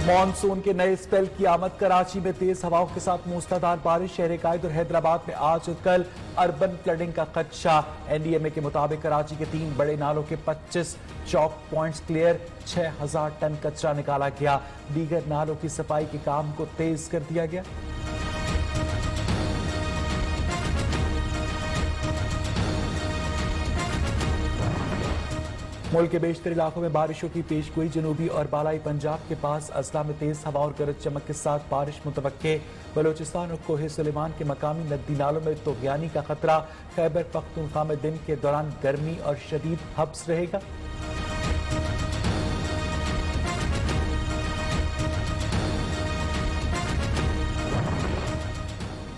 Monsoon के नए spell की आमद। कराची में तेज हवाओं के साथ मूसलाधार बारिश। शहर कायद और हैदराबाद में आज और कल अर्बन फ्लडिंग का खदशा। एनडीएमए के मुताबिक कराची के 3 बड़े नालों के 25 चौक पॉइंट्स क्लियर। 6000 टन कचरा निकाला गया। दीगर नालों की सफाई के काम को तेज कर दिया गया। मुल्क के बेशतर इलाकों में बारिशों की पेशगोई। जनूबी और बालाई पंजाब के पास अजला में तेज हवा और गरज चमक के साथ बारिश मुतवक्के। बलोचिस्तान और कोहे सुलेमान के मकामी नदी नालों में तूफ़ानी का खतरा। खैबर पख्तूनख्वा में दिन के दौरान गर्मी और शदीद हब्स रहेगा।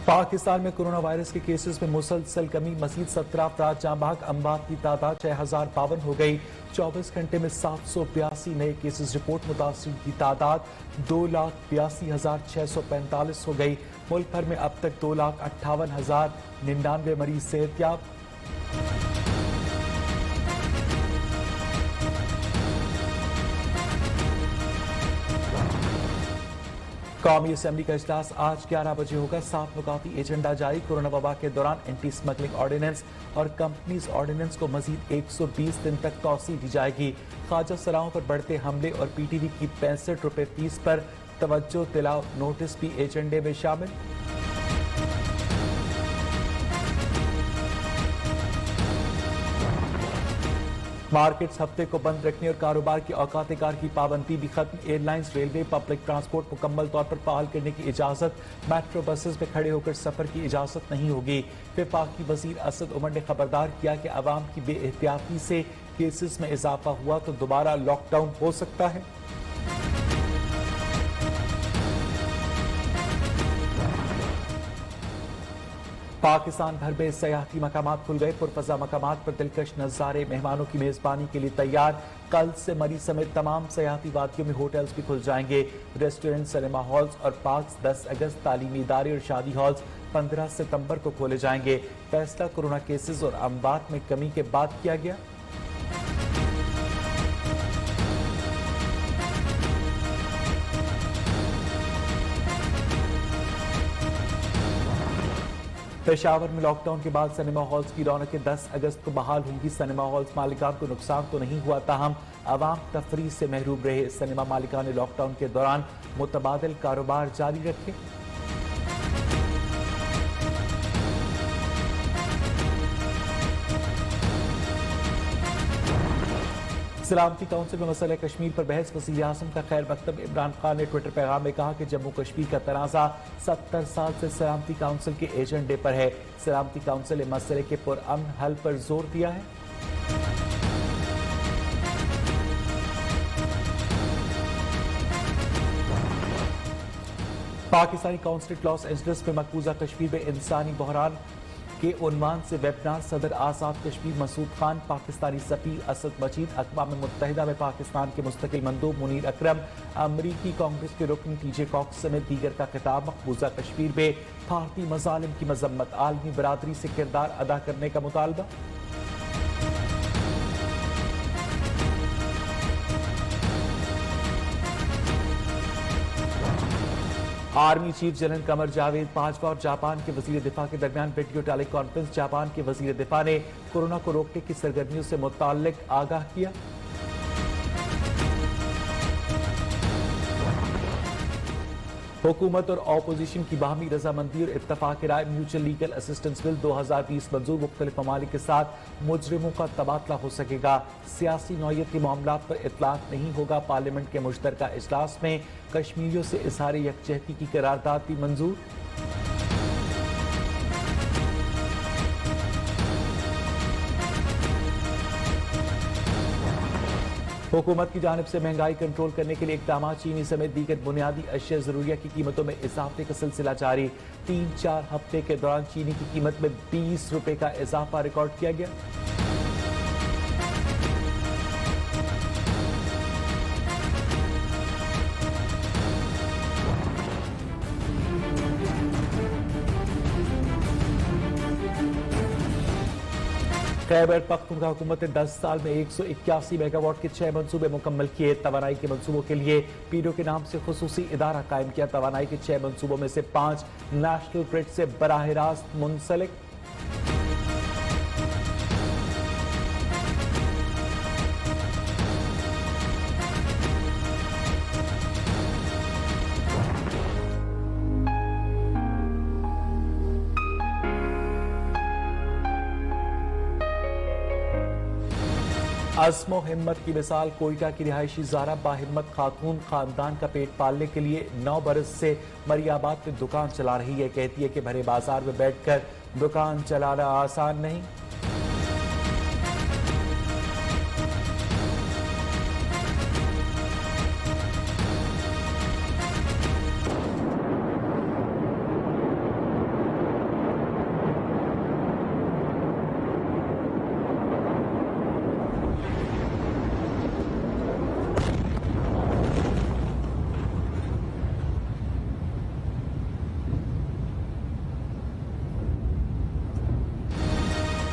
पाकिस्तान में कोरोना वायरस के केसेस में मुसलसल कमी। मजीद 17 अफराद जाँ बहक। अमवात की तादाद 6052 हो गई। 24 घंटे में 782 नए केसेस रिपोर्ट। मुतासिरीन की तादाद 2,82,645 हो गई। मुल्क भर में अब तक 2,58,099 मरीज सेहतयाब। कौमी असेंबली का इजलास आज 11 बजे होगा। 7 नुकाती एजेंडा जारी। कोरोना वबा के दौरान एंटी स्मगलिंग ऑर्डिनेंस और कंपनीज ऑर्डिनेंस को मजीद 120 दिन तक तौसी दी जाएगी। ख्वाजा सराओं पर बढ़ते हमले और पीटीवी की 65 रुपए फीस पर तवज्जो दिलाओ नोटिस भी एजेंडे में शामिल। मार्केट्स हफ्ते को बंद रखने और कारोबार की औकात कार की पाबंदी भी खत्म। एयरलाइंस, रेलवे, पब्लिक ट्रांसपोर्ट मुकम्मल तौर पर फाल करने की इजाजत। मेट्रो बसेस में खड़े होकर सफर की इजाजत नहीं होगी। वफाकी वजीर असद उमर ने खबरदार किया कि अवाम की बेएहतियाती से केसेस में इजाफा हुआ तो दोबारा लॉकडाउन हो सकता है। पाकिस्तान भर में सयाहती मकामात खुल गए। पुरफजा मकामात पर दिलकश नजारे। मेहमानों की मेजबानी के लिए तैयार। कल से मरी समेत तमाम सयाहती वादियों में होटल्स भी खुल जाएंगे। रेस्टोरेंट, सिनेमा हॉल्स और पार्क्स 10 अगस्त, तालीमी इदारे और शादी हॉल्स 15 सितंबर को खोले जाएंगे। फैसला कोरोना केसेस और अमवात में कमी के बाद किया गया। पेशावर में लॉकडाउन के बाद सिनेमा हॉल्स की रौनकें 10 अगस्त को बहाल होंगी। सिनेमा हॉल्स मालिकान को नुकसान तो नहीं हुआ, ताहम आवाम तफरीह से महरूम रहे। सिनेमा मालिकान ने लॉकडाउन के दौरान मुतबादिल कारोबार जारी रखे। सलामती काउंसिल में मसला कश्मीर पर बहस। वज़ीर आज़म का खैर मकतब। इमरान खान ने ट्विटर पैगाम में कहा कि जम्मू कश्मीर का तनाज़ा 70 साल से सलामती काउंसिल के एजेंडे पर है। सलामती काउंसिल ने मसले के पुरअमन हल पर जोर दिया है। पाकिस्तानी काउंसलेट लॉस एंजलिस में मकबूजा कश्मीर में इंसानी बहरान के उन्वान से वेबिनार। सदर आजाद कश्मीर मसूद खान, पाकिस्तानी सफीर असद मजीद, अक़वाम मुत्तहिदा में पाकिस्तान के मुस्तकिल मंदूब मुनीर अकरम, अमरीकी कांग्रेस के रुकन टीजे कॉक्स समेत दीगर का खिताब। मकबूजा कश्मीर में भारतीय मज़ालिम की मजम्मत। आलमी बरादरी से किरदार अदा करने का मुतालबा। Army chief general Qamar Javed Bajwa और जापान के वजीर दिफा के दरमियान वीडियो टेली कॉन्फ्रेंस। जापान के वजीर दिफा ने कोरोना को रोकने की सरगर्मियों से मुताल्लिक आगाह किया। हुकूमत और ऑपोजिशन की बाहमी रजामंदी और इत्तफाक राय। म्यूचुअल लीगल असिस्टेंस बिल 2020 मंजूर। मुख्तलिफ ममालिक के साथ मुजरिमों का तबादला हो सकेगा। सियासी नौयत के मामलात पर इतलाक नहीं होगा। पार्लियामेंट के मुश्तरका इजलास में कश्मीरियों से इजहार यकजहती की करारदाद भी मंजूर। हुकूमत की जानिब से महंगाई कंट्रोल करने के लिए इकदाम। चीनी समेत दीगर बुनियादी अशिया जरूरिया की कीमतों में इजाफे का सिलसिला जारी। 3-4 हफ्ते के दौरान चीनी की कीमत में 20 रुपए का इजाफा रिकॉर्ड किया गया। खैबर पख्तूनख्वा हुकूमत ने 10 साल में 181 मेगावाट के 6 मंसूबे मुकम्मल किए। तवानाई के मंसूबों के लिए पीडीओ के नाम से खुसूसी इदारा कायम किया। तवानाई के 6 मंसूबों में से 5 नेशनल ग्रिड से बराह रास्त मुंसलिक। अज़्म हिम्मत की मिसाल कोयटा की रिहायशी ज़ारा बाहिम्मत खातून खानदान का पेट पालने के लिए 9 बरस से मरियाबाद में दुकान चला रही है। कहती है कि भरे बाजार में बैठकर दुकान चलाना आसान नहीं।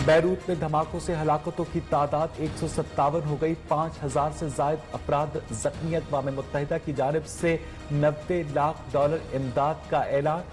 बैरूत में धमाकों से हलाकतों की तादाद 157 हो गई। 5000 से जायद अफराद जख्मी। अक़वाम मुत्तहिदा की जानिब से $90 लाख इमदाद का ऐलान।